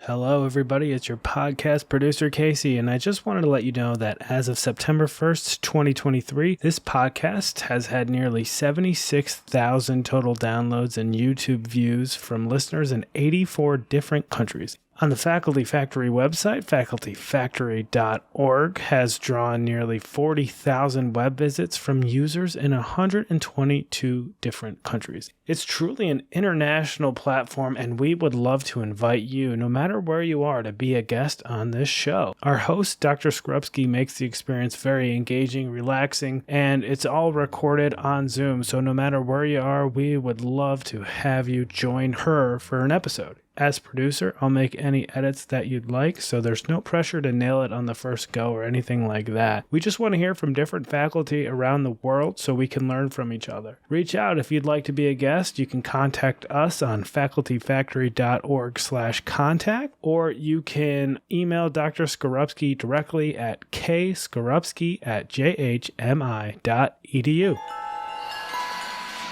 Hello, everybody. It's your podcast producer, Casey, and I just wanted to let you know that as of September 1st, 2023, this podcast has had nearly 76,000 total downloads and YouTube views from listeners in 84 different countries. On the Faculty Factory website, facultyfactory.org has drawn nearly 40,000 web visits from users in 122 different countries. It's truly an international platform, and we would love to invite you, no matter where you are, to be a guest on this show. Our host, Dr. Skarupski, makes the experience very engaging, relaxing, and it's all recorded on Zoom, so no matter where you are, we would love to have you join her for an episode. As producer, I'll make any edits that you'd like, so there's no pressure to nail it on the first go or anything like that. We just want to hear from different faculty around the world so we can learn from each other. Reach out if you'd like to be a guest. You can contact us on facultyfactory.org/contact, or you can email Dr. Skarupski directly at kskarupski@jhmi.edu.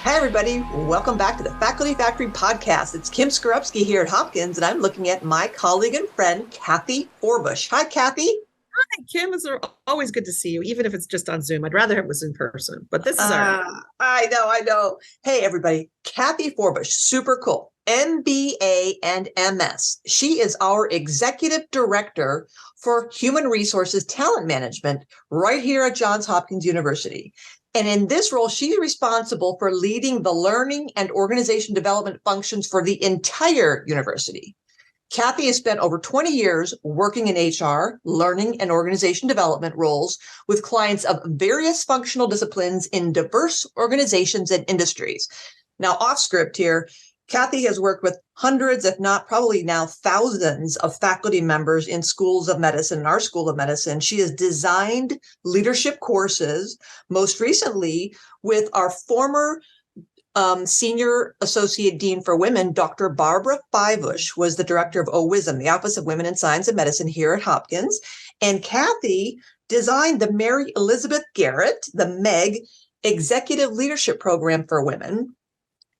Hi, everybody. Welcome back to the Faculty Factory podcast. It's Kim Skarupski here at Hopkins, and I'm looking at my colleague and friend, Kathy Forbush. Hi, Kathy. Hi, Kim. It's always good to see you, even if it's just on Zoom. I'd rather it was in person, but this is our... I know. Hey, everybody. Kathy Forbush, super cool. MBA and MS. She is our Executive Director for Human Resources Talent Management right here at Johns Hopkins University. And in this role, she's responsible for leading the learning and organization development functions for the entire university. Kathy has spent over 20 years working in HR, learning and organization development roles with clients of various functional disciplines in diverse organizations and industries. Now, off script here, Kathy has worked with hundreds, if not probably now thousands of faculty members in schools of medicine, in our School of Medicine. She has designed leadership courses, most recently with our former Senior Associate Dean for Women, Dr. Barbara Forbush, was the director of OWISM, the Office of Women in Science and Medicine here at Hopkins. And Kathy designed the Mary Elizabeth Garrett, the MEG, Executive Leadership Program for Women.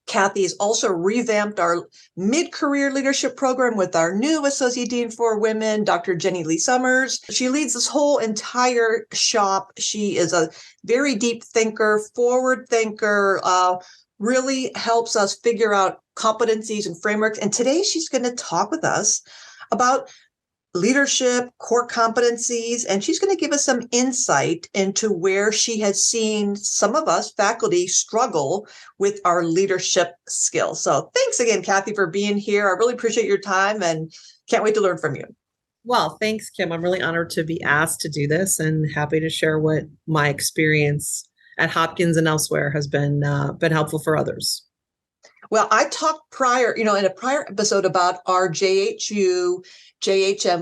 Kathy has also revamped our mid-career leadership program with our new Associate Dean for Women, Dr. Jenny Lee Summers. She leads this whole entire shop. She is a very deep thinker, forward thinker, really helps us figure out competencies and frameworks. And today she's going to talk with us about leadership, core competencies, and she's going to give us some insight into where she has seen some of us faculty struggle with our leadership skills. So thanks again, Kathy, for being here. I really appreciate your time and can't wait to learn from you. Well, thanks, Kim. I'm really honored to be asked to do this and happy to share what my experience at Hopkins and elsewhere has been helpful for others. Well, I talked prior, in a prior episode about our JHM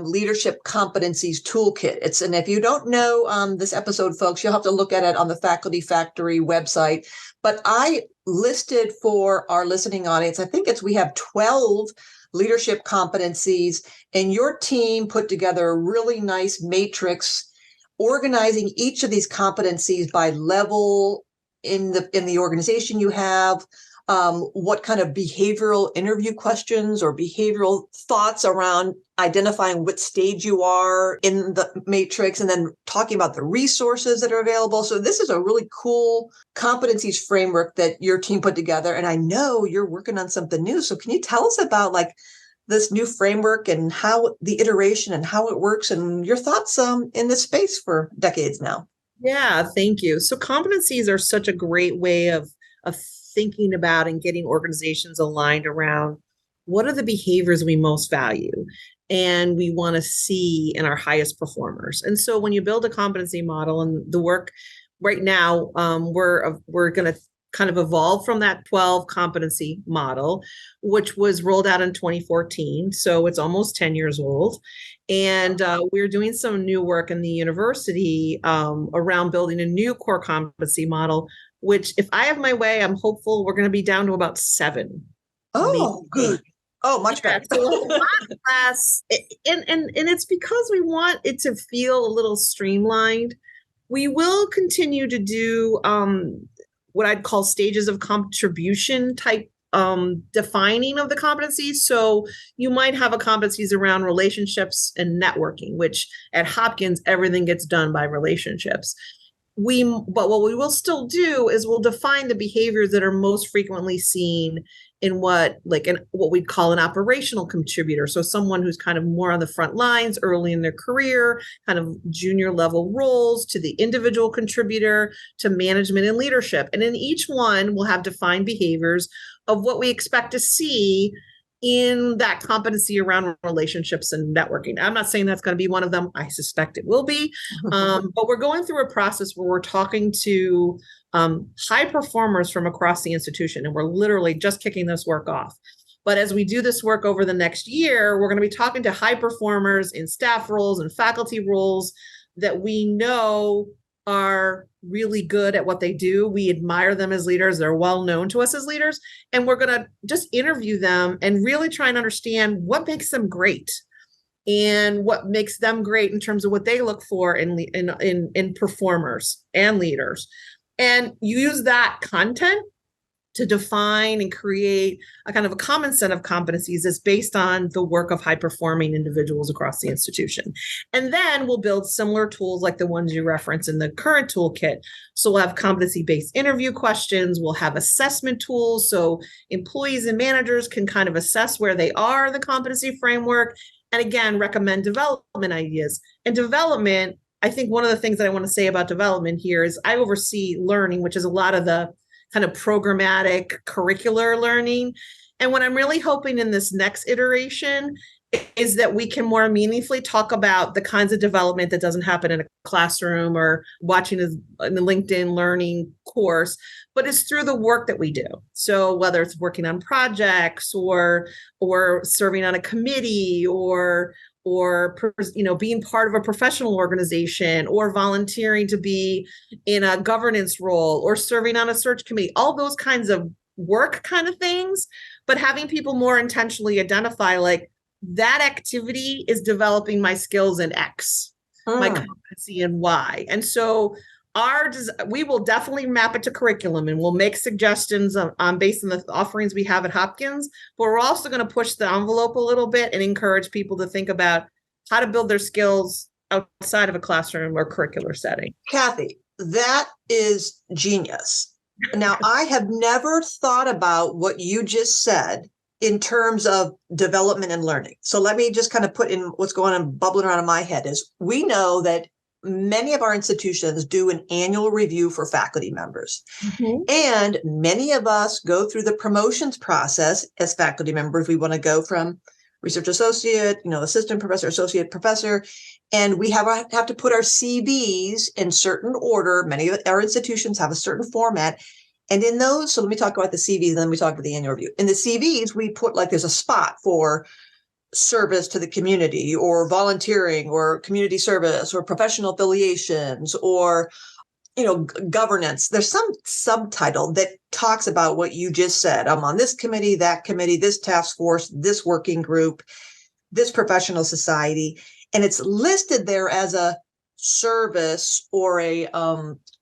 Leadership Competencies Toolkit. And if you don't know this episode, folks, you'll have to look at it on the Faculty Factory website. But I listed for our listening audience, we have 12 leadership competencies, and your team put together a really nice matrix organizing each of these competencies by level in the organization you have. What kind of behavioral interview questions or behavioral thoughts around identifying what stage you are in the matrix, and then talking about the resources that are available. So this is a really cool competencies framework that your team put together. And I know you're working on something new. So can you tell us about this new framework and how the iteration and how it works and your thoughts in this space for decades now? Yeah, thank you. So competencies are such a great way of thinking about and getting organizations aligned around what are the behaviors we most value and we want to see in our highest performers. And so when you build a competency model, and the work right now, we're going to kind of evolve from that 12 competency model, which was rolled out in 2014. So it's almost 10 years old. And we're doing some new work in the university around building a new core competency model, which if I have my way, I'm hopeful we're going to be down to about 7. Oh, good. Oh, much better. So a lot less. And it's because we want it to feel a little streamlined. We will continue to do what I'd call stages of contribution type defining of the competencies. So you might have a competencies around relationships and networking, which at Hopkins, everything gets done by relationships. But what we will still do is we'll define the behaviors that are most frequently seen in what we'd call an operational contributor. So someone who's kind of more on the front lines early in their career, kind of junior level roles, to the individual contributor, to management and leadership. And in each one, we'll have defined behaviors of what we expect to see in that competency around relationships and networking. I'm not saying that's going to be one of them. I suspect it will be. But we're going through a process where we're talking to high performers from across the institution, and we're literally just kicking this work off. But as we do this work over the next year, we're going to be talking to high performers in staff roles and faculty roles that we know are really good at what they do. We admire them as leaders. They're well known to us as leaders. And we're going to just interview them and really try and understand what makes them great and what makes them great in terms of what they look for in performers and leaders. And use that content to define and create a kind of a common set of competencies that's based on the work of high-performing individuals across the institution. And then we'll build similar tools like the ones you reference in the current toolkit. So we'll have competency-based interview questions. We'll have assessment tools so employees and managers can kind of assess where they are in the competency framework. And again, recommend development ideas. And development, I think one of the things that I want to say about development here is I oversee learning, which is a lot of the kind of programmatic curricular learning. And what I'm really hoping in this next iteration is that we can more meaningfully talk about the kinds of development that doesn't happen in a classroom or watching a LinkedIn learning course, but it's through the work that we do. So whether it's working on projects or serving on a committee or being part of a professional organization or volunteering to be in a governance role or serving on a search committee, all those kinds of work kind of things, but having people more intentionally identify like that activity is developing my skills in X, my competency in Y. And so we will definitely map it to curriculum and we'll make suggestions based on the offerings we have at Hopkins, but we're also going to push the envelope a little bit and encourage people to think about how to build their skills outside of a classroom or curricular setting. Kathy, that is genius. Now, I have never thought about what you just said in terms of development and learning. So let me just kind of put in what's going on, bubbling around in my head is we know that many of our institutions do an annual review for faculty members. Mm-hmm. And many of us go through the promotions process as faculty members. We want to go from research associate, assistant professor, associate professor, and we have to put our CVs in certain order. Many of our institutions have a certain format. And in those, so let me talk about the CVs, and then we talk about the annual review. In the CVs, we put there's a spot for service to the community or volunteering or community service or professional affiliations or governance. There's some subtitle that talks about what you just said. I'm on this committee, that committee, this task force, this working group, this professional society, and it's listed there as a service or a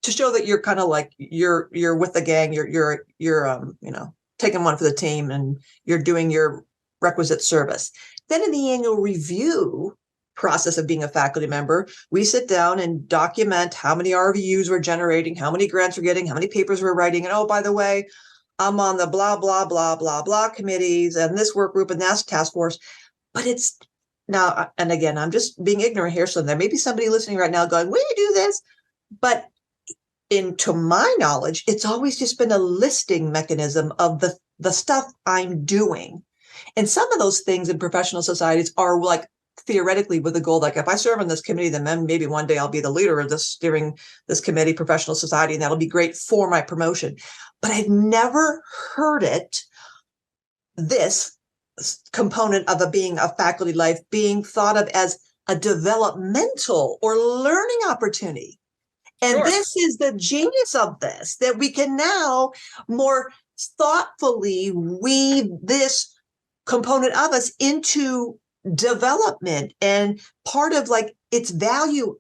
to show that you're kind of like you're with the gang, you're taking one for the team and you're doing your requisite service. Then in the annual review process of being a faculty member, we sit down and document how many RVUs we're generating, how many grants we're getting, how many papers we're writing. And oh, by the way, I'm on the blah, blah, blah, blah, blah committees and this work group and that task force. But it's now, and again, I'm just being ignorant here. So there may be somebody listening right now going, will you do this? But to my knowledge, it's always just been a listing mechanism of the stuff I'm doing. And some of those things in professional societies are like theoretically with the goal, like if I serve on this committee, then maybe one day I'll be the leader of this steering this committee, professional society, and that'll be great for my promotion. But I've never heard this component of being a faculty life being thought of as a developmental or learning opportunity. And sure. This is the genius of this, that we can now more thoughtfully weave this component of us into development and part of its value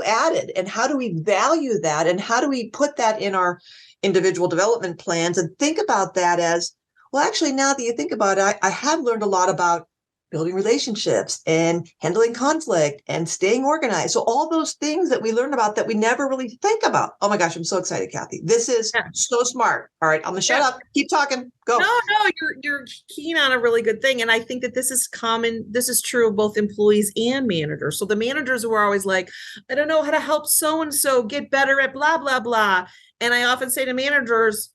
added. And how do we value that? And how do we put that in our individual development plans and think about that as, Well, actually, now that you think about it, I have learned a lot about building relationships and handling conflict and staying organized. So all those things that we learn about that we never really think about. Oh my gosh, I'm so excited, Kathy. This is Yeah. so smart. All right, I'm gonna shut up. Keep talking. Go. No, you're keen on a really good thing. And I think that this is common. This is true of both employees and managers. So the managers were always like, I don't know how to help so-and-so get better at blah, blah, blah. And I often say to managers,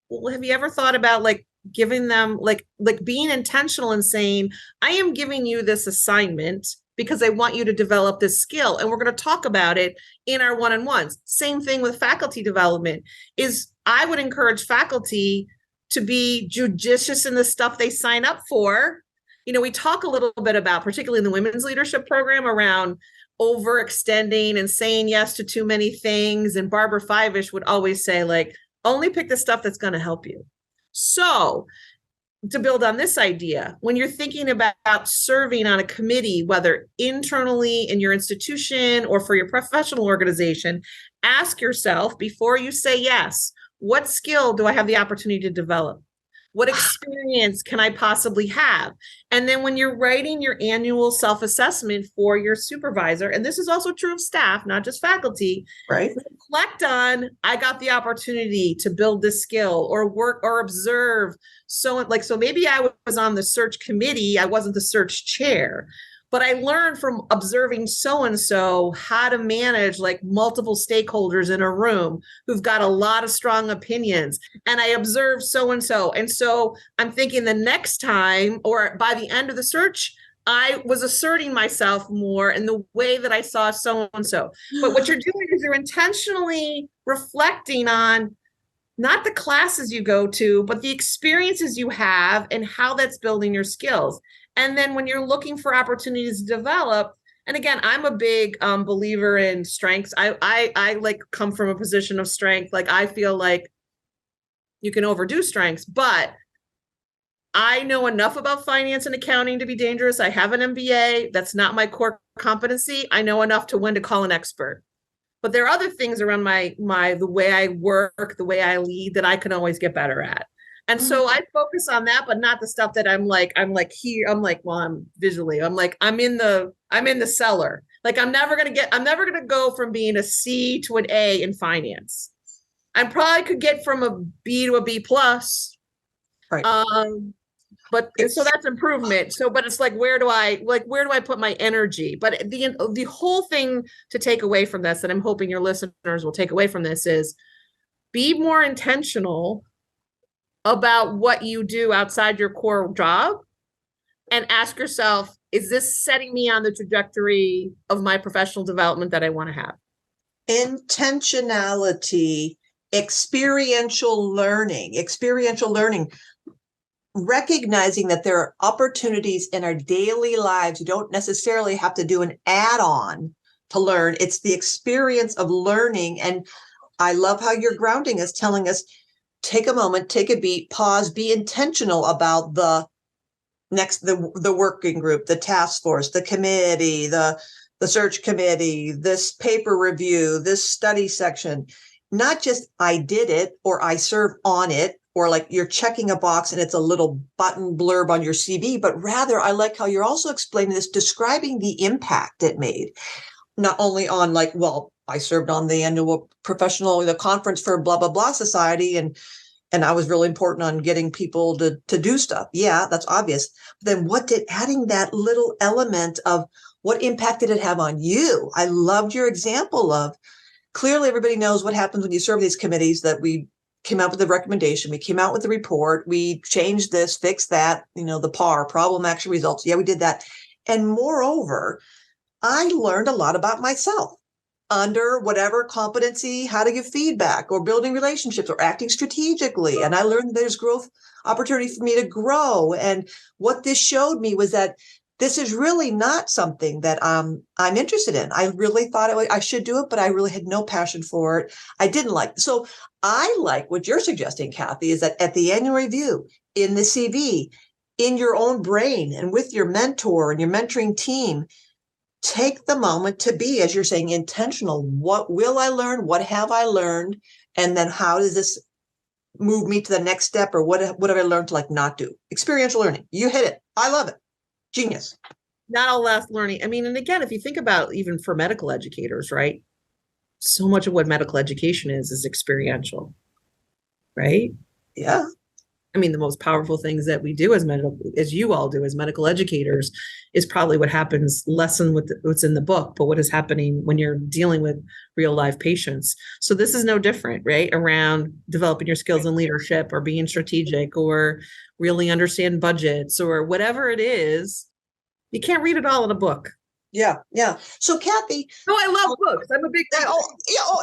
well, have you ever thought about like giving them like being intentional and saying, I am giving you this assignment because I want you to develop this skill. And we're going to talk about it in our one-on-ones. Same thing with faculty development is I would encourage faculty to be judicious in the stuff they sign up for. You know, we talk a little bit about, particularly in the women's leadership program, around overextending and saying yes to too many things. And Barbara Fivish would always say, like, only pick the stuff that's going to help you. So to build on this idea, when you're thinking about serving on a committee, whether internally in your institution or for your professional organization, ask yourself before you say yes, what skill do I have the opportunity to develop? What experience can I possibly have? And then when you're writing your annual self-assessment for your supervisor, and this is also true of staff, not just faculty, right? Reflect on, I got the opportunity to build this skill or work or observe. So maybe I was on the search committee. I wasn't the search chair, but I learned from observing so-and-so how to manage like multiple stakeholders in a room who've got a lot of strong opinions. And I observed so-and-so. And so I'm thinking the next time or by the end of the search, I was asserting myself more in the way that I saw so-and-so. But what you're doing is you're intentionally reflecting on not the classes you go to, but the experiences you have and how that's building your skills. And then when you're looking for opportunities to develop, and again, I'm a big believer in strengths. I like come from a position of strength. Like I feel like you can overdo strengths, but I know enough about finance and accounting to be dangerous. I have an MBA. That's not my core competency. I know enough to when to call an expert. But there are other things around the way I work, the way I lead that I can always get better at. And so I focus on that, but not the stuff that I'm like here. I'm like, well, I'm visually, I'm like, I'm in the cellar. Like I'm never going to go from being a C to an A in finance. I probably could get from a B to a B plus. Right. But so that's improvement. So, but it's like, where do I put my energy? But the whole thing to take away from this, and I'm hoping your listeners will take away from this, is be more intentional about what you do outside your core job and ask yourself, is this setting me on the trajectory of my professional development that I want to have? Intentionality, experiential learning, recognizing that there are opportunities in our daily lives. You don't necessarily have to do an add-on to learn. It's the experience of learning. And I love how you're grounding us, telling us, take a moment, take a beat, pause, be intentional about the working group, the task force, the committee, the search committee, this paper review, this study section. Not just I did it or I served on it, or like you're checking a box and it's a little button blurb on your CV, but rather I like how you're also explaining this, describing the impact it made, not only on like, well, I served on the annual the conference for blah, blah, blah society. And I was really important on getting people to do stuff. Yeah, that's obvious. But then adding that little element of what impact did it have on you? I loved your example of, clearly everybody knows what happens when you serve these committees, that we came out with the recommendation, we came out with the report, we changed this, fixed that, the PAR, problem, action, results. Yeah, we did that. And moreover, I learned a lot about myself under whatever competency, how to give feedback or building relationships or acting strategically. And I learned there's growth opportunity for me to grow. And what this showed me was that this is really not something that I'm interested in. I really thought I should do it, but I really had no passion for it. I didn't like it. So I like what you're suggesting, Kathy, is that at the annual review, in the CV, in your own brain and with your mentor and your mentoring team, take the moment to be, as you're saying, intentional. What will I learn? What have I learned? And then how does this move me to the next step, or what have I learned to like not do? Experiential learning. You hit it. I love it. Genius. Not all last learning. I mean, and again, if you think about even for medical educators, right? So much of what medical education is experiential, right? Yeah. I mean, the most powerful things that we do as you all do as medical educators, is probably what happens less than what's in the book, but what is happening when you're dealing with real life patients. So this is no different, right? Around developing your skills in leadership, or being strategic, or really understand budgets, or whatever it is. You can't read it all in a book. Yeah. Yeah. So Kathy. No, I love books. I'm a big fan.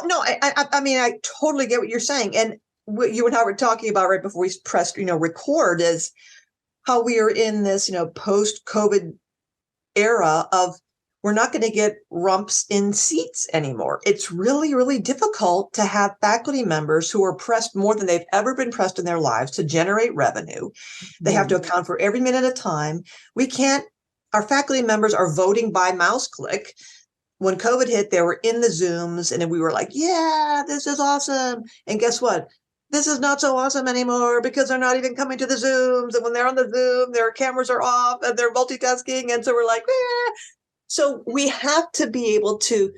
No, I mean, I totally get what you're saying. And what you and I were talking about right before we pressed, record, is how we are in this, post-COVID era of, we're not going to get rumps in seats anymore. It's really, really difficult to have faculty members who are pressed more than they've ever been pressed in their lives to generate revenue. They have to account for every minute of time. Our faculty members are voting by mouse click. When COVID hit, they were in the Zooms, and we were like, yeah, this is awesome. And guess what? This is not so awesome anymore, because they're not even coming to the Zooms. And when they're on the Zoom, their cameras are off and they're multitasking. And so we're like, eh. So we have to be able to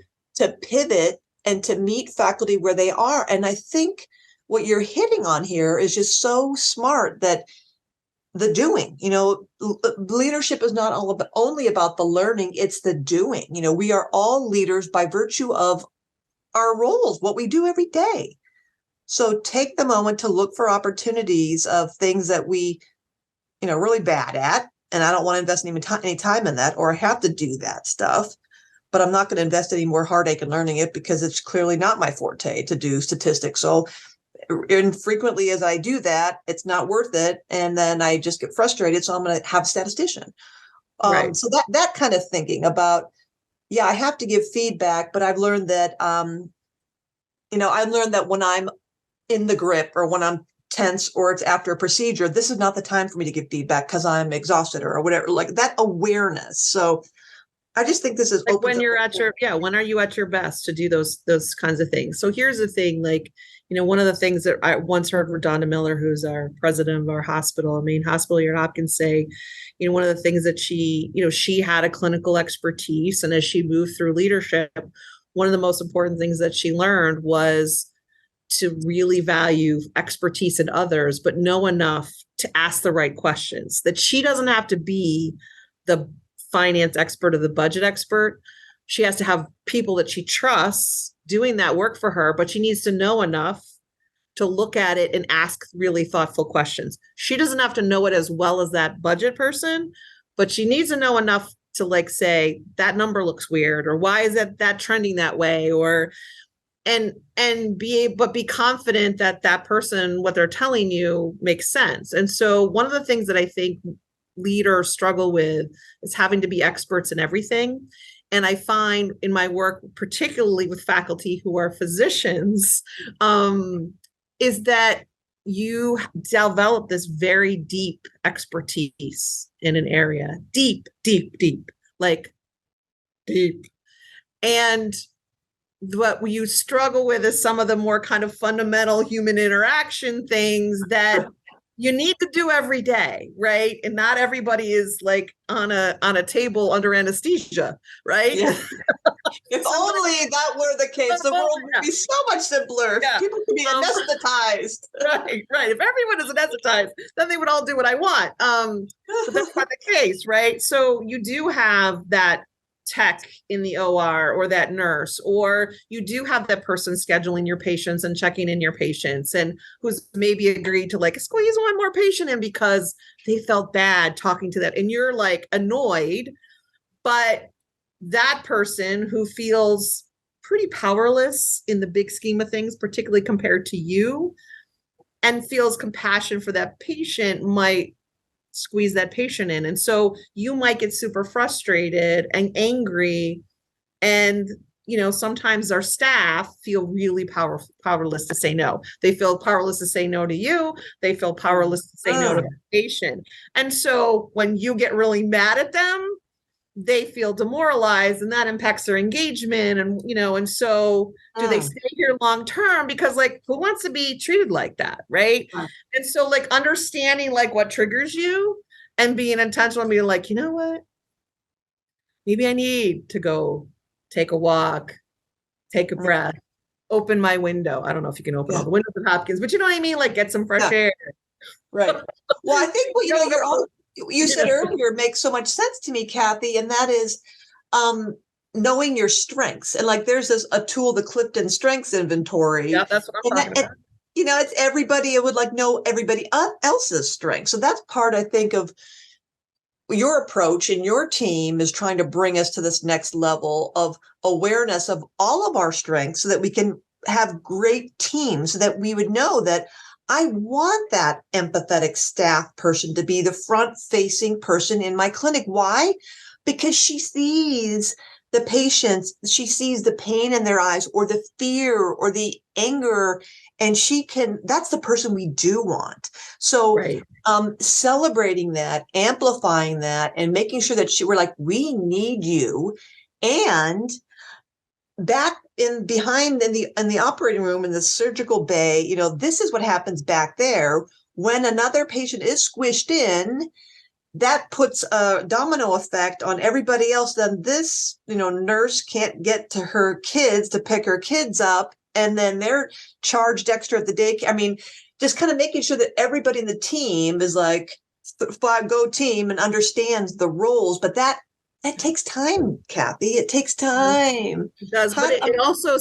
pivot and to meet faculty where they are. And I think what you're hitting on here is just so smart, that the doing, leadership is not only about the learning, it's the doing. We are all leaders by virtue of our roles, what we do every day. So take the moment to look for opportunities of things that we, really bad at. And I don't want to invest any time in that, or I have to do that stuff, but I'm not going to invest any more heartache in learning it, because it's clearly not my forte to do statistics. So infrequently as I do that, it's not worth it. And then I just get frustrated. So I'm going to have a statistician. Right. So that kind of thinking about, I have to give feedback, but I've learned that, when I'm in the grip, or when I'm tense, or it's after a procedure, this is not the time for me to give feedback because I'm exhausted or whatever, like that awareness. So I just think this is like when you're at when are you at your best to do those kinds of things? So here's the thing, like, one of the things that I once heard Rhonda Miller, who's our president of our hospital, main hospital here at Hopkins, say, one of the things that she had a clinical expertise. And as she moved through leadership, one of the most important things that she learned was to really value expertise in others, but know enough to ask the right questions, that she doesn't have to be the finance expert or the budget expert. She has to have people that she trusts doing that work for her, but she needs to know enough to look at it and ask really thoughtful questions. She doesn't have to know it as well as that budget person, but she needs to know enough to like say, that number looks weird, or why is that trending that way? Or, and be confident that that person, what they're telling you makes sense. And so one of the things that I think leaders struggle with is having to be experts in everything. And I find in my work, particularly with faculty who are physicians, is that you develop this very deep expertise in an area, deep, like deep. And what you struggle with is some of the more kind of fundamental human interaction things that you need to do every day, right? And not everybody is like on a table under anesthesia, right? Yeah. If only that were the case, the world would be so much simpler. Yeah. People could be anesthetized. Right. If everyone is anesthetized, then they would all do what I want. But that's not the case, right? So you do have that tech in the OR, or that nurse, or you do have that person scheduling your patients and checking in your patients, and who's maybe agreed to like squeeze one more patient in because they felt bad talking to that. And you're like annoyed, but that person who feels pretty powerless in the big scheme of things, particularly compared to you, and feels compassion for that patient, might squeeze that patient in. And so you might get super frustrated and angry. And, sometimes our staff feel really powerless to say no. They feel powerless to say no to you. They feel powerless to say no to the patient. And so when you get really mad at them, they feel demoralized and that impacts their engagement. And, and so do they stay here long term? Because like, who wants to be treated like that? Right. And so like understanding like what triggers you and being intentional and being like, you know what? Maybe I need to go take a walk, take a breath, open my window. I don't know if you can open all the windows at Hopkins, but you know what I mean? Like get some fresh air. Right. Well, I think, you said earlier makes so much sense to me, Kathy, and that is knowing your strengths. And like there's a tool, the Clifton Strengths Inventory. Yeah, that's what I'm talking about. It's everybody, it would like know everybody else's strengths. So that's part, I think, of your approach and your team is trying to bring us to this next level of awareness of all of our strengths so that we can have great teams, so that we would know that I want that empathetic staff person to be the front-facing person in my clinic. Why? Because she sees the patients, she sees the pain in their eyes or the fear or the anger, and that's the person we do want. So celebrating that, amplifying that, and making sure that we're like, we need you. And back behind in the operating room in the surgical bay, this is what happens back there. When another patient is squished in, that puts a domino effect on everybody else. Then this, nurse can't get to her kids to pick her kids up. And then they're charged extra at the daycare. I mean, just kind of making sure that everybody in the team is like 5-go team and understands the roles. But that takes time, Kathy. It takes time. It does, but it also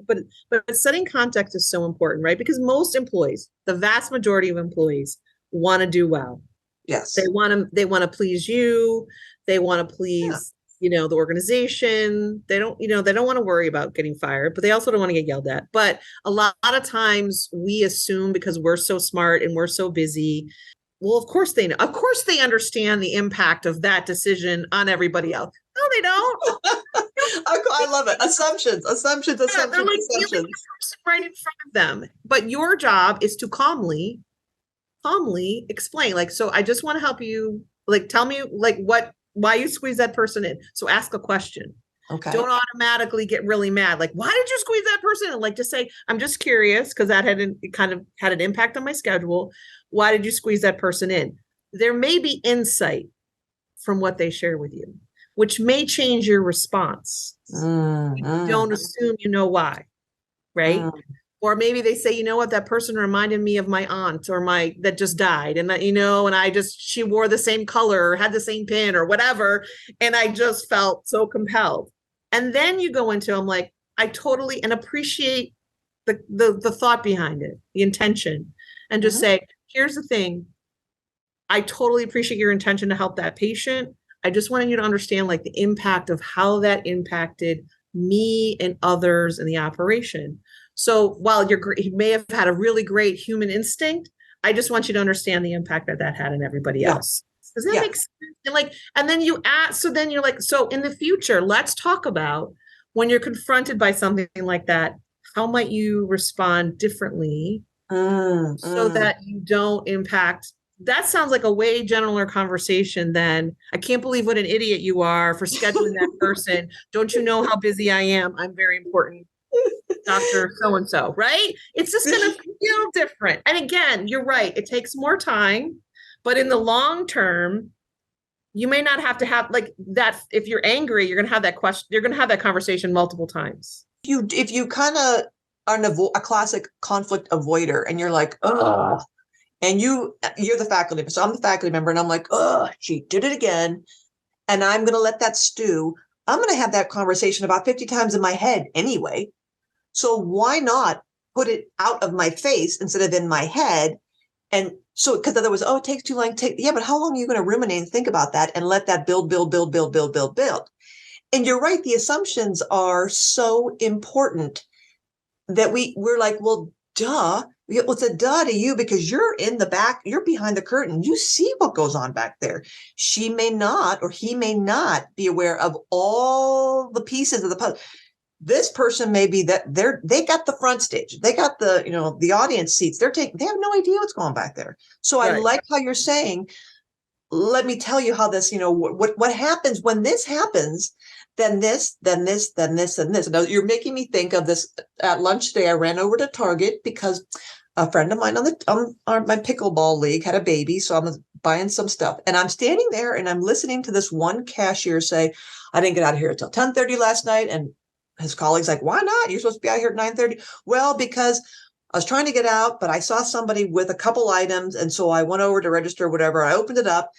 but setting context is so important, right? Because most employees, the vast majority of employees, want to do well. Yes, they want to please you. They want to please, the organization. They don't want to worry about getting fired, but they also don't want to get yelled at. But a lot of times we assume because we're so smart and we're so busy. Well, of course they know. Of course they understand the impact of that decision on everybody else. No, they don't. I love it. Assumptions. They're like right in front of them. But your job is to calmly explain. Like, so I just want to help you. Like, tell me, like, why you squeeze that person in. So ask a question. Okay. Don't automatically get really mad. Like, why did you squeeze that person in? Like, just say, I'm just curious because that had an impact on my schedule. Why did you squeeze that person in? There may be insight from what they share with you, which may change your response. Don't assume you know why, right? Or maybe they say, you know what, that person reminded me of my aunt or that just died. And that, and she wore the same color or had the same pin or whatever. And I just felt so compelled. And then you go into, I'm like, I totally and appreciate the thought behind it, the intention, and just say, here's the thing. I totally appreciate your intention to help that patient. I just wanted you to understand like the impact of how that impacted me and others in the operation. So while you may have had a really great human instinct, I just want you to understand the impact that had on everybody else. Does that make sense? And then you ask, so then you're like, so in the future, let's talk about when you're confronted by something like that, how might you respond differently so that you don't impact. That sounds like a way gentler conversation than, I can't believe what an idiot you are for scheduling that person. Don't you know how busy I am? I'm very important. Dr. So-and-so, right? It's just going to feel different. And again, you're right. It takes more time, but in the long term, you may not have to have like that. If you're angry, you're going to have that question. You're going to have that conversation multiple times. If you kind of are a classic conflict avoider and you're like, ugh, and you're the faculty. So I'm the faculty member and I'm like, ugh, she did it again. And I'm going to let that stew. I'm going to have that conversation about 50 times in my head anyway. So why not put it out of my face instead of in my head? And so, because otherwise, it takes too long. But how long are you going to ruminate and think about that and let that build? And you're right. The assumptions are so important that we're like, well, duh. Well, it's a duh to you because you're in the back, you're behind the curtain. You see what goes on back there. She may not, or he may not be aware of all the pieces of the puzzle. This person may be that they got the front stage. They got the audience seats. They have no idea what's going back there. So I like how you're saying, let me tell you how this, what happens when this happens, then this, then this, then this, and this. Now you're making me think of this. At lunch today, I ran over to Target because a friend of mine on my pickleball league had a baby. So I'm buying some stuff, and I'm standing there and I'm listening to this one cashier say, I didn't get out of here until 10:30 last night. And his colleague's like, why not? You're supposed to be out here at 9:30. Well, because I was trying to get out, but I saw somebody with a couple items. And so I went over to register, whatever. I opened it up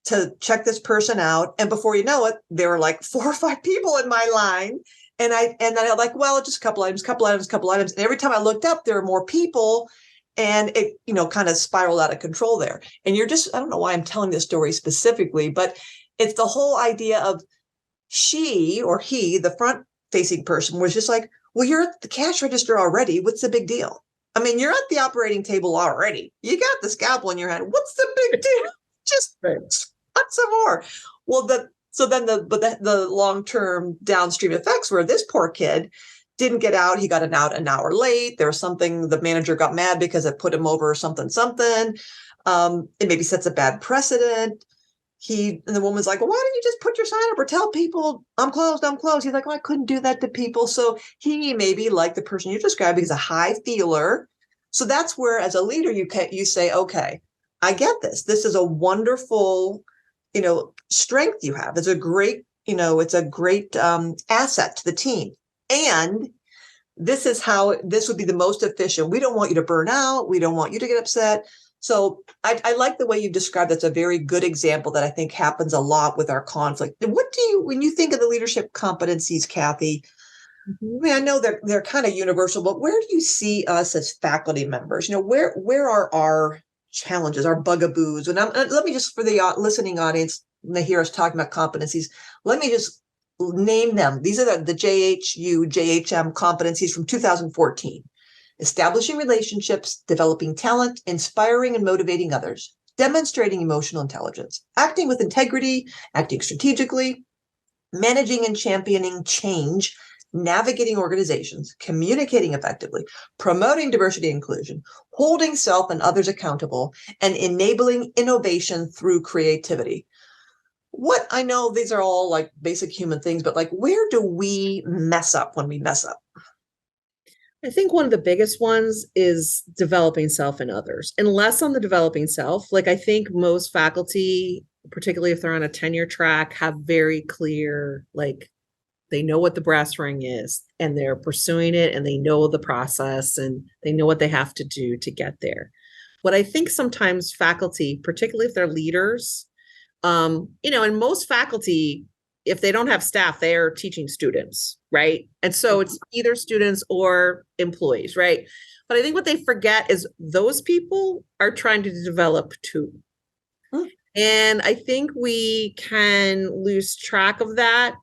to check this person out. And before you know it, there were like 4 or 5 people in my line. And then I'm like, well, just a couple items. And every time I looked up, there were more people. And it, kind of spiraled out of control there. And I don't know why I'm telling this story specifically, but it's the whole idea of she or he, the front facing person, was just like, well, you're at the cash register already. What's the big deal? I mean, you're at the operating table already. You got the scalpel in your hand. What's the big deal? Just want some more. Well, the long-term downstream effects were this poor kid didn't get out. He got out an hour late. There was something, the manager got mad because it put him over something. It maybe sets a bad precedent. And the woman's like, well, why don't you just put your sign up or tell people I'm closed? He's like, well, I couldn't do that to people. So he maybe, like the person you described, he's a high feeler. So that's where, as a leader, you say, okay, I get this. This is a wonderful, strength you have. It's a great, asset to the team. And this is how this would be the most efficient. We don't want you to burn out. We don't want you to get upset. So I like the way you described. That's a very good example that I think happens a lot with our conflict. And when you think of the leadership competencies, Kathy, I mean, I know they're kind of universal, but where do you see us as faculty members? Where are our challenges, our bugaboos? And let me just, for the listening audience, when they hear us talking about competencies, let me just name them. These are the JHM competencies from 2014. Establishing relationships, developing talent, inspiring and motivating others, demonstrating emotional intelligence, acting with integrity, acting strategically, managing and championing change, navigating organizations, communicating effectively, promoting diversity and inclusion, holding self and others accountable, and enabling innovation through creativity. I know these are all like basic human things, but like, where do we mess up when we mess up? I think one of the biggest ones is developing self and others, and less on the developing self. Like, I think most faculty, particularly if they're on a tenure track, have very clear, like, they know what the brass ring is and they're pursuing it, and they know the process and they know what they have to do to get there. What I think sometimes faculty, particularly if they're leaders, and most faculty, if they don't have staff, they are teaching students, right? And so it's either students or employees, right? But I think what they forget is those people are trying to develop too. And I think we can lose track of that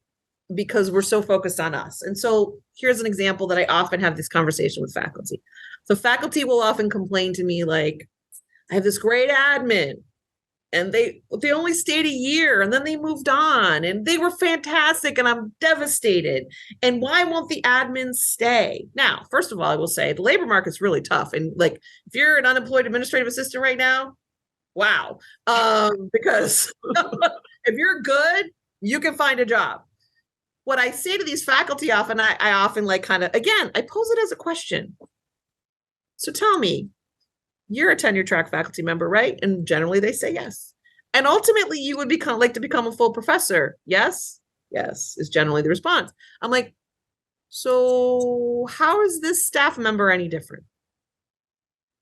because we're so focused on us. And so here's an example that I often have this conversation with faculty. So faculty will often complain to me like, I have this great admin, and they only stayed a year and then they moved on and they were fantastic and I'm devastated. And why won't the admins stay? Now, first of all, I will say the labor market's really tough. And like, if you're an unemployed administrative assistant right now, wow. Because if you're good, you can find a job. What I say to these faculty often, I often like kind of, again, I pose it as a question. So tell me, you're a tenure track faculty member, right? And generally they say yes. And ultimately you would like to become a full professor. Yes. Yes is generally the response. I'm like, so how is this staff member any different?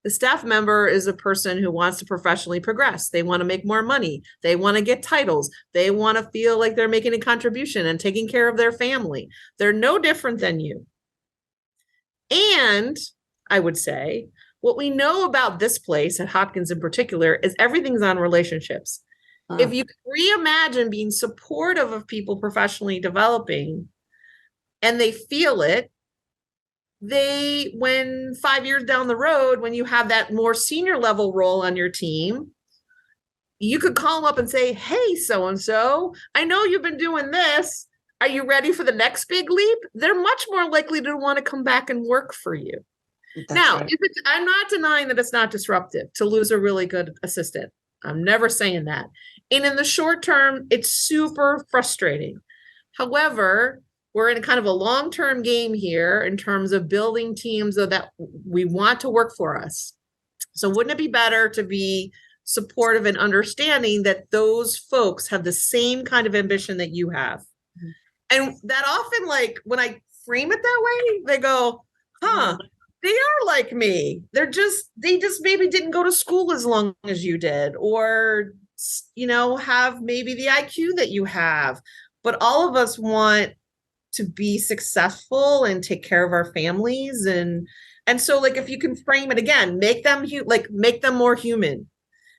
The staff member is a person who wants to professionally progress. They want to make more money. They want to get titles. They want to feel like they're making a contribution and taking care of their family. They're no different than you. And I would say, what we know about this place at Hopkins in particular is everything's on relationships. If you reimagine being supportive of people professionally developing and they feel it, when 5 years down the road, when you have that more senior level role on your team, you could call them up and say, hey, so-and-so, I know you've been doing this. Are you ready for the next big leap? They're much more likely to want to come back and work for you. That's now, right. I'm not denying that it's not disruptive to lose a really good assistant. I'm never saying that. And in the short term, it's super frustrating. However, we're in kind of a long-term game here in terms of building teams that we want to work for us. So wouldn't it be better to be supportive and understanding that those folks have the same kind of ambition that you have? Mm-hmm. And that often, like when I frame it that way, they go, huh, they are like me. They just maybe didn't go to school as long as you did, or, have maybe the IQ that you have. But all of us want to be successful and take care of our families. And so like, if you can frame it again, make them more human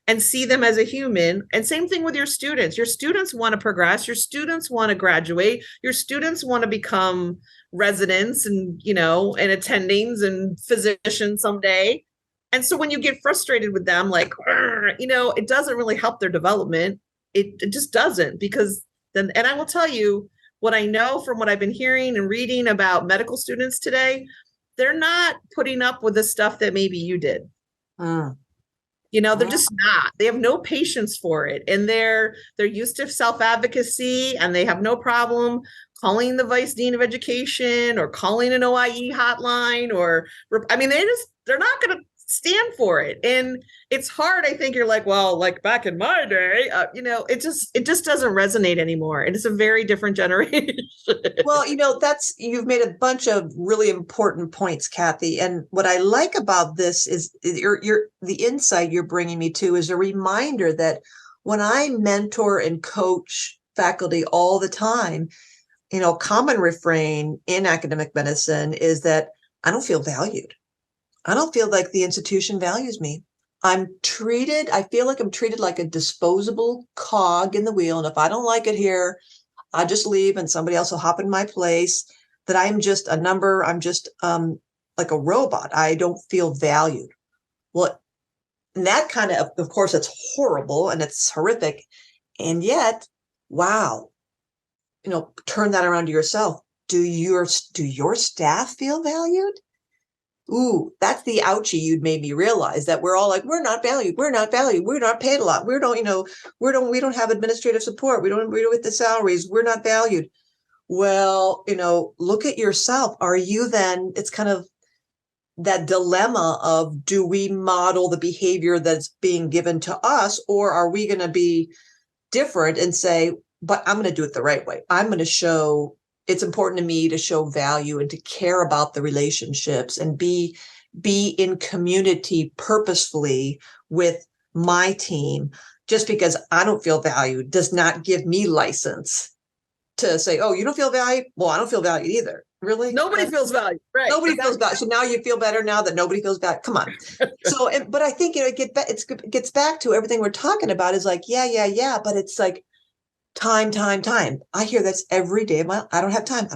and see them as a human. And same thing with your students. Your students want to progress. Your students want to graduate. Your students want to become residents and, and attendings and physicians someday. And so when you get frustrated with them, like, it doesn't really help their development. It just doesn't, because then, and I will tell you what I know from what I've been hearing and reading about medical students today, they're not putting up with the stuff that maybe you did. They're just not. They have no patience for it. And they're used to self-advocacy, and they have no problem calling the vice dean of education or calling an OIE hotline, they're not going to stand for it. And it's hard. I think you're like, well, like back in my day, it just doesn't resonate anymore. And it's a very different generation. Well, you've made a bunch of really important points, Kathy. And what I like about this is the insight you're bringing me to is a reminder that when I mentor and coach faculty all the time, common refrain in academic medicine is that I don't feel valued. I don't feel like the institution values me. I feel like I'm treated like a disposable cog in the wheel. And if I don't like it here, I just leave and somebody else will hop in my place, that I'm just a number. I'm just like a robot. I don't feel valued. Well, and that kind of course, it's horrible and it's horrific. And yet, wow, turn that around to yourself. Do your staff feel valued? Ooh, that's the ouchie you'd made me realize, that we're all like, we're not valued. We're not valued. We're not paid a lot. We don't have administrative support. We don't get the salaries. We're not valued. Well, look at yourself. Are you then, it's kind of that dilemma of, do we model the behavior that's being given to us, or are we going to be different and say, but I'm going to do it the right way. I'm going to show it's important to me to show value and to care about the relationships and be in community purposefully with my team. Just because I don't feel valued does not give me license to say, oh, you don't feel valued? Well, I don't feel valued either. Really? Nobody feels valued. Right. Nobody feels valued. So now you feel better now that nobody feels valued. Come on. So, but I think, it gets back to everything we're talking about is like, yeah. But it's like, time. I hear this every day of my life. I don't have time.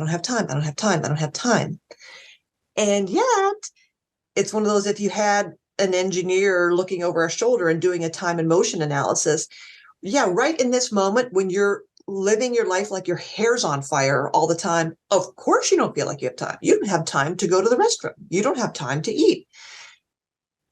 And yet it's one of those, if you had an engineer looking over our shoulder and doing a time and motion analysis, right in this moment when you're living your life like your hair's on fire all the time, of course you don't feel like you have time. You don't have time to go to the restroom. You don't have time to eat.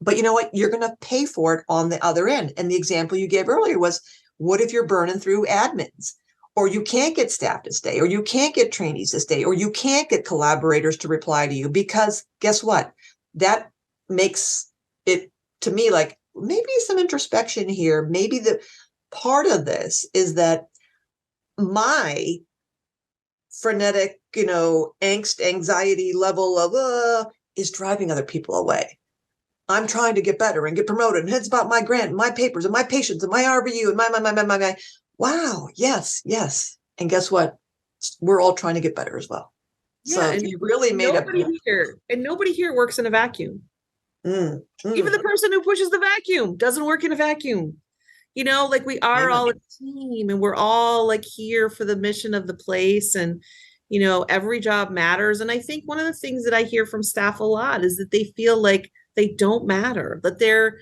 But you know what? You're going to pay for it on the other end. And the example you gave earlier was, what if you're burning through admins, or you can't get staff to stay, or you can't get trainees to stay, or you can't get collaborators to reply to you? Because guess what? That makes it, to me, like maybe some introspection here. Maybe the part of this is that my frenetic, angst, anxiety level of is driving other people away. I'm trying to get better and get promoted, and it's about my grant and my papers and my patients and my RVU and my. Wow. Yes. And guess what? We're all trying to get better as well. Yeah, so you really made nobody here works in a vacuum. Even the person who pushes the vacuum doesn't work in a vacuum. Like we are all a team, and we're all like here for the mission of the place. And, every job matters. And I think one of the things that I hear from staff a lot is that they feel like they don't matter, that they're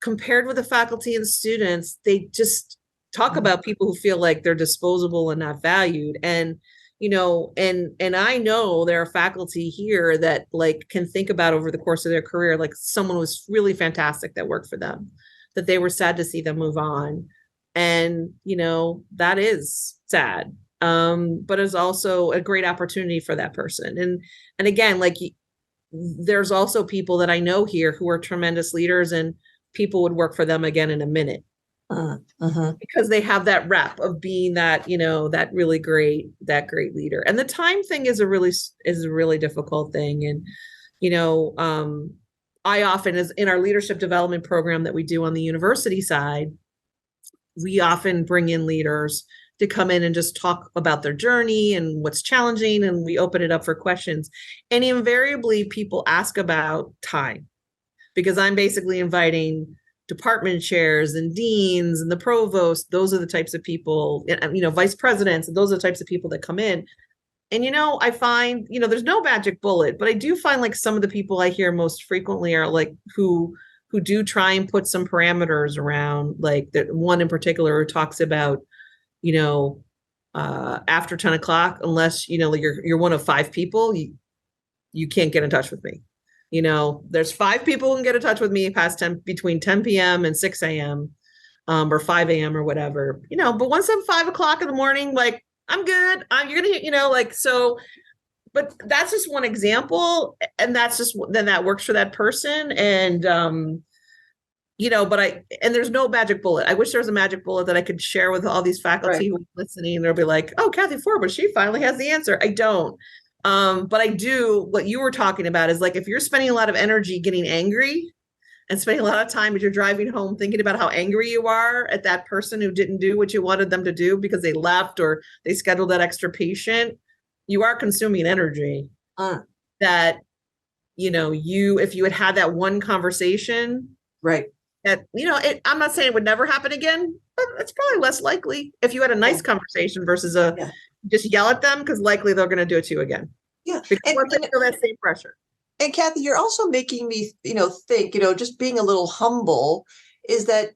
compared with the faculty and students. They just talk about people who feel like they're disposable and not valued. And, and I know there are faculty here that like can think about over the course of their career, like someone was really fantastic that worked for them, that they were sad to see them move on. And, that is sad. But it's also a great opportunity for that person. And again, like there's also people that I know here who are tremendous leaders, and people would work for them again in a minute. Because they have that rep of being that, that great leader. And the time thing is a really difficult thing. And, I often, as in our leadership development program that we do on the university side, we often bring in leaders to come in and just talk about their journey and what's challenging. And we open it up for questions. And invariably people ask about time, because I'm basically inviting department chairs and deans and the provost. Those are the types of people, vice presidents, and those are the types of people that come in. And, I find, there's no magic bullet, but I do find like some of the people I hear most frequently are like who do try and put some parameters around, like that one in particular who talks about, after 10 o'clock, unless, you're one of 5 people, you can't get in touch with me. There's 5 people who can get in touch with me between 10 p.m. and 6 a.m. Or 5 a.m. or whatever, but once I'm 5 o'clock in the morning, like I'm good. You're going to, so, but that's just one example. And that's just, then that works for that person. And, and there's no magic bullet. I wish there was a magic bullet that I could share with all these faculty who are listening. They'll be like, oh, Kathy Forbush, she finally has the answer. I don't. But I do, what you were talking about is like, if you're spending a lot of energy getting angry and spending a lot of time as you're driving home thinking about how angry you are at that person who didn't do what you wanted them to do because they left or they scheduled that extra patient, you are consuming energy that, if you had that one conversation, right. That, I'm not saying it would never happen again, but it's probably less likely if you had a nice conversation versus just yell at them, because likely they're going to do it to you again. Yeah. Because they feel that same pressure. And Kathy, you're also making me, think, just being a little humble is that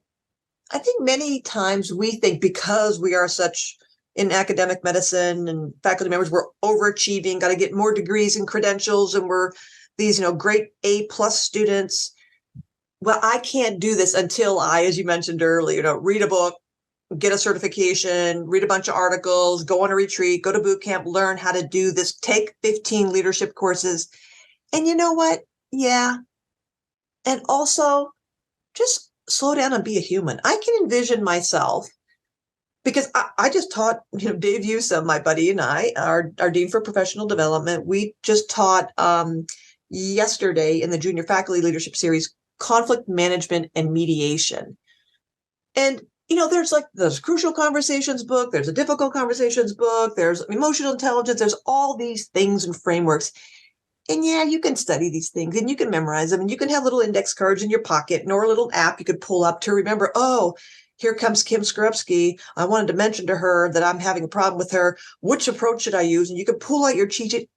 I think many times we think because we are such in academic medicine and faculty members, we're overachieving, got to get more degrees and credentials, and we're these, great A+ students. Well, I can't do this until I, as you mentioned earlier, read a book, get a certification, read a bunch of articles, go on a retreat, go to boot camp, learn how to do this, take 15 leadership courses. And you know what? Yeah. And also just slow down and be a human. I can envision myself, because I just taught, Dave Yusa, my buddy, and I, our Dean for Professional Development, we just taught yesterday in the Junior Faculty Leadership Series, conflict management and mediation. And, there's Crucial Conversations book, there's a Difficult Conversations book, there's emotional intelligence, there's all these things and frameworks. And yeah, you can study these things and you can memorize them, and you can have little index cards in your pocket or a little app you could pull up to remember, oh, here comes Kim Skarupski. I wanted to mention to her that I'm having a problem with her. Which approach should I use? And you can pull out your cheat sheet.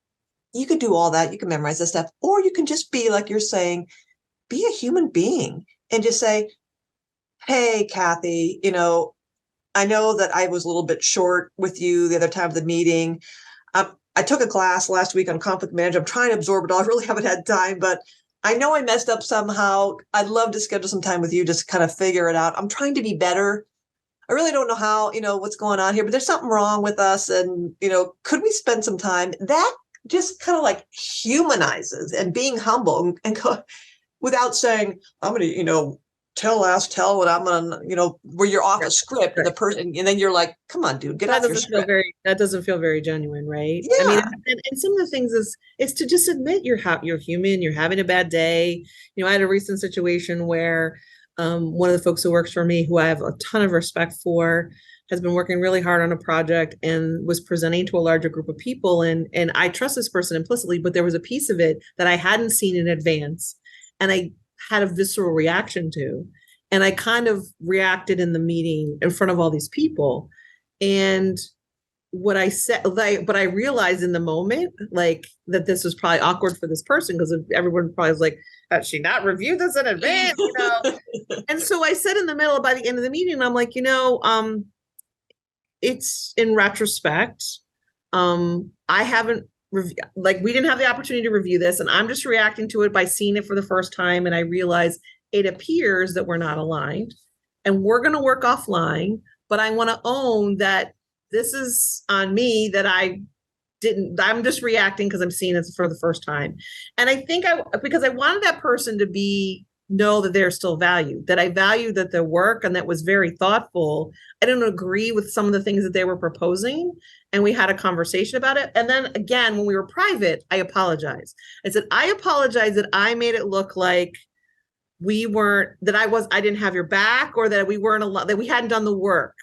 You can do all that. You can memorize this stuff. Or you can just be, like you're saying, be a human being and just say, hey, Kathy, I know that I was a little bit short with you the other time of the meeting. I took a class last week on conflict management. I'm trying to absorb it all. I really haven't had time, but I know I messed up somehow. I'd love to schedule some time with you, just kind of figure it out. I'm trying to be better. I really don't know how, what's going on here, but there's something wrong with us. And, could we spend some time? That just kind of like humanizes, and being humble and go, without saying, I'm going to, tell what I'm going to, where you're off a script and the person, and then you're like, come on, dude, get out of your script. That doesn't feel very genuine, right? Yeah. I mean, and some of the things is to just admit you're human, you're having a bad day. I had a recent situation where one of the folks who works for me, who I have a ton of respect for, has been working really hard on a project and was presenting to a larger group of people. And I trust this person implicitly, but there was a piece of it that I hadn't seen in advance. And I had a visceral reaction to, and I kind of reacted in the meeting in front of all these people. And what I said, but I realized in the moment, like, that this was probably awkward for this person, because everyone probably was like, has she not reviewed this in advance? And so I said in the middle, by the end of the meeting, I'm like, it's in retrospect, I haven't we didn't have the opportunity to review this, and I'm just reacting to it by seeing it for the first time. And I realize it appears that we're not aligned and we're going to work offline, but I want to own that this is on me, that I'm just reacting because I'm seeing it for the first time. And I think because I wanted that person to know that they're still valued, that I value that their work and that was very thoughtful. I didn't agree with some of the things that they were proposing, and we had a conversation about it. And then again, when we were private, I apologized. I said, I apologize that I made it look like I didn't have your back, or that we weren't that we hadn't done the work.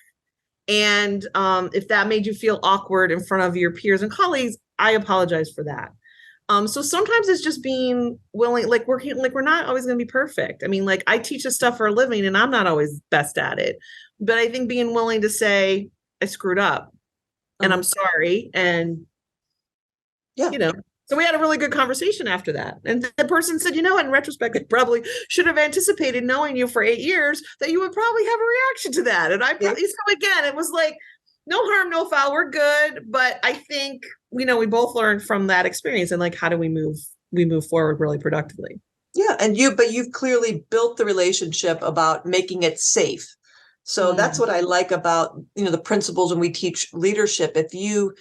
And if that made you feel awkward in front of your peers and colleagues, I apologize for that. So sometimes it's just being willing, like we're not always going to be perfect. I mean, like I teach this stuff for a living and I'm not always best at it, but I think being willing to say, I screwed up and I'm sorry. And, so we had a really good conversation after that. And the person said, in retrospect, I probably should have anticipated, knowing you for 8 years, that you would probably have a reaction to that. And so again, it was like, no harm, no foul. We're good. But I think, we both learned from that experience, and like, how do we move forward really productively? Yeah. But you've clearly built the relationship about making it safe. So that's what I like about, the principles when we teach leadership. If you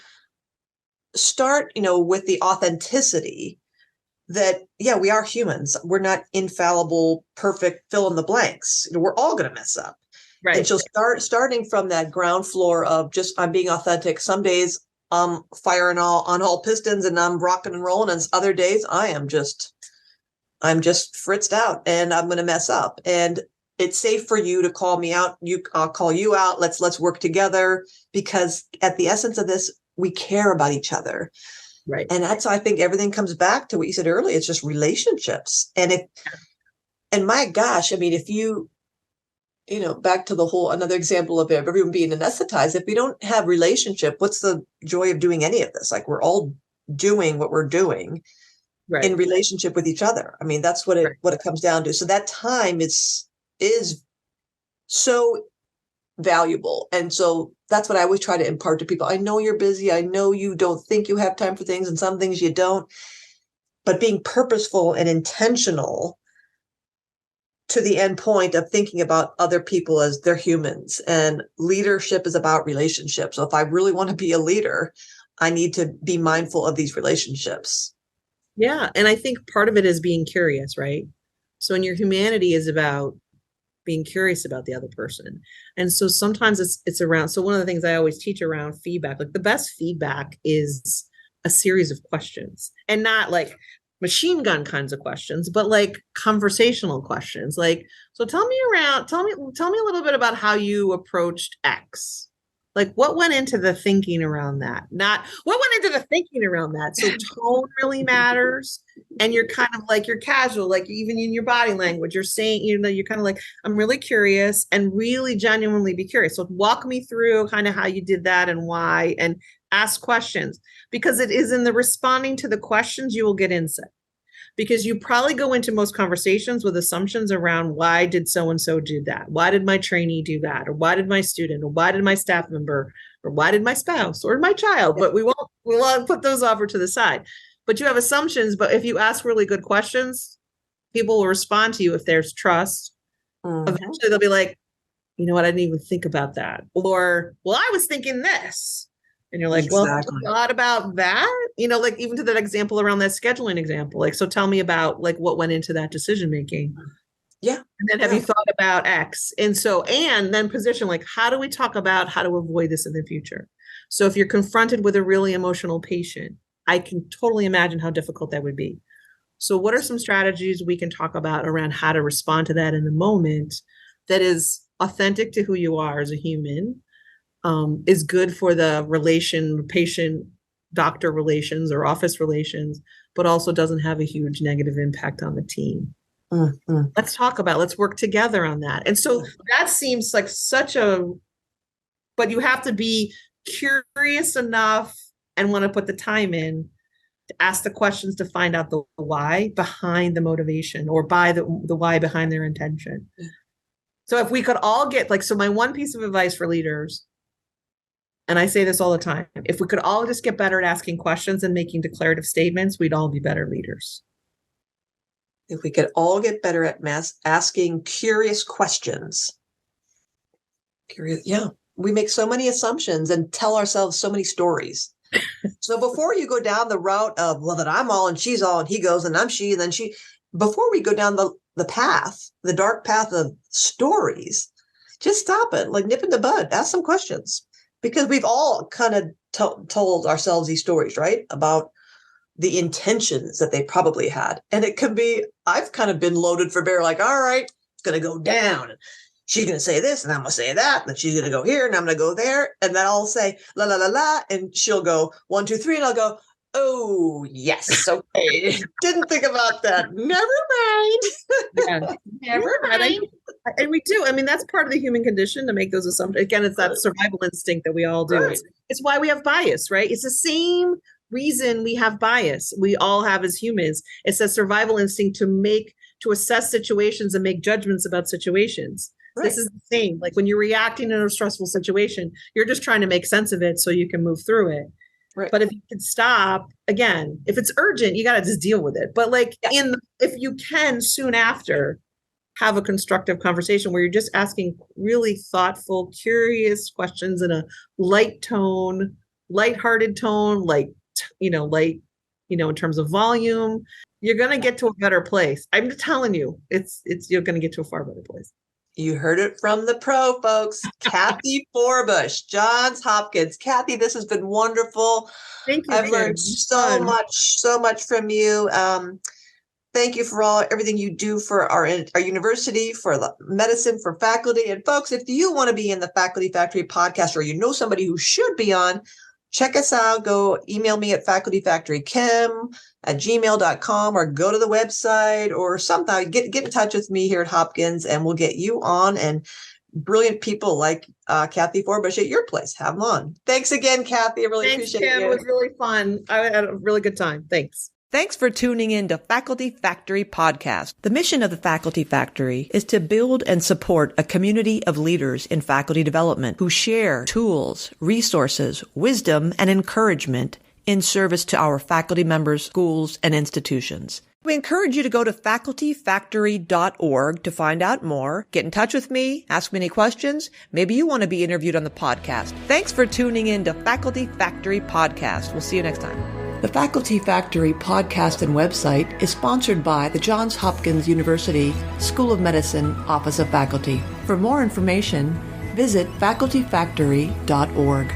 start, with the authenticity that, we are humans. We're not infallible, perfect, fill in the blanks. We're all going to mess up. Right. And so starting from that ground floor of just, I'm being authentic. Some days I'm firing on all pistons and I'm rocking and rolling. And other days I'm just fritzed out and I'm going to mess up. And it's safe for you to call me out. I'll call you out. Let's work together, because at the essence of this, we care about each other. Right. And that's, I think everything comes back to what you said earlier. It's just relationships. And my gosh, I mean, if back to the whole, another example of everyone being anesthetized, if we don't have relationship, what's the joy of doing any of this? Like, we're all doing what we're doing in relationship with each other. I mean, that's what it comes down to. So that time is so valuable. And so that's what I always try to impart to people. I know you're busy. I know you don't think you have time for things, and some things you don't, but being purposeful and intentional to the end point of thinking about other people as they're humans. And leadership is about relationships. So if I really want to be a leader, I need to be mindful of these relationships. Yeah. And I think part of it is being curious, right? So in your humanity is about being curious about the other person. And so sometimes it's around, so one of the things I always teach around feedback, like the best feedback is a series of questions, and not like machine gun kinds of questions, but like conversational questions. Like, so tell me a little bit about how you approached X. Like, what went into the thinking around that? Not what went into the thinking around that. So tone really matters. And you're kind of like, you're casual, like even in your body language, you're saying, you're kind of like, I'm really curious, and really genuinely be curious. So walk me through kind of how you did that and why, and ask questions, because it is in the responding to the questions you will get insight. Because you probably go into most conversations with assumptions around, why did so-and-so do that? Why did my trainee do that? Or why did my student, or why did my staff member, or why did my spouse or my child? But we'll put those over to the side. But you have assumptions. But if you ask really good questions, people will respond to you if there's trust. Eventually they'll be like, you know what? I didn't even think about that. Or, well, I was thinking this. And you're like, exactly. Well, thought about that, like even to that example around that scheduling example. Like, so tell me about like what went into that decision making. Yeah. And then have you thought about X? And then position, like, how do we talk about how to avoid this in the future? So if you're confronted with a really emotional patient, I can totally imagine how difficult that would be. So what are some strategies we can talk about around how to respond to that in the moment that is authentic to who you are as a human? Is good for the patient-doctor relations or office relations, but also doesn't have a huge negative impact on the team. Mm-hmm. Let's work together on that. And so that seems like but you have to be curious enough and want to put the time in to ask the questions to find out the why behind the motivation, or by the why behind their intention. So if we could all get so my one piece of advice for leaders, and I say this all the time, if we could all just get better at asking questions and making declarative statements, we'd all be better leaders. If we could all get better at asking curious questions. Yeah. We make so many assumptions and tell ourselves so many stories. So before you go down the route of, well, that I'm all and she's all and he goes and I'm she and then she, before we go down the path, the dark path of stories, just stop it, like nip in the bud, ask some questions, because we've all kind of told ourselves these stories, right? About the intentions that they probably had. And it could be, I've kind of been loaded for bear, like, all right, it's going to go down. She's going to say this and I'm going to say that. And she's going to go here and I'm going to go there. And then I'll say, la, la, la, la. And she'll go 1, 2, 3. And I'll go, oh, yes. Okay. Didn't think about that. Never mind. Yeah, never mind. And we do. I mean, that's part of the human condition to make those assumptions. Again, it's that survival instinct that we all do. Right. It's why we have bias, right? It's the same reason we have bias. We all have as humans. It's that survival instinct to assess situations and make judgments about situations. Right. This is the same. Like when you're reacting in a stressful situation, you're just trying to make sense of it so you can move through it. Right. But if you can stop, again, if it's urgent, you got to just deal with it. But like if you can soon after have a constructive conversation where you're just asking really thoughtful, curious questions in a lighthearted tone, light, in terms of volume, you're going to get to a better place. I'm telling you, you're going to get to a far better place. You heard it from the pro, folks. Kathy Forbush, Johns Hopkins. Kathy, this has been wonderful. Thank you. I've learned so much from you. Thank you for everything you do for our university, for the medicine, for faculty. And folks, if you want to be in the Faculty Factory podcast, or you know somebody who should be on, check us out. Go email me at facultyfactorychem@gmail.com, or go to the website or somehow get in touch with me here at Hopkins, and we'll get you on, and brilliant people like Kathy Forbush at your place. Have them on. Thanks again, Kathy. I really appreciate it. It was really fun. I had a really good time. Thanks. Thanks for tuning in to Faculty Factory Podcast. The mission of the Faculty Factory is to build and support a community of leaders in faculty development who share tools, resources, wisdom, and encouragement in service to our faculty members, schools, and institutions. We encourage you to go to facultyfactory.org to find out more. Get in touch with me, ask me any questions. Maybe you want to be interviewed on the podcast. Thanks for tuning in to Faculty Factory Podcast. We'll see you next time. The Faculty Factory podcast and website is sponsored by the Johns Hopkins University School of Medicine Office of Faculty. For more information, visit facultyfactory.org.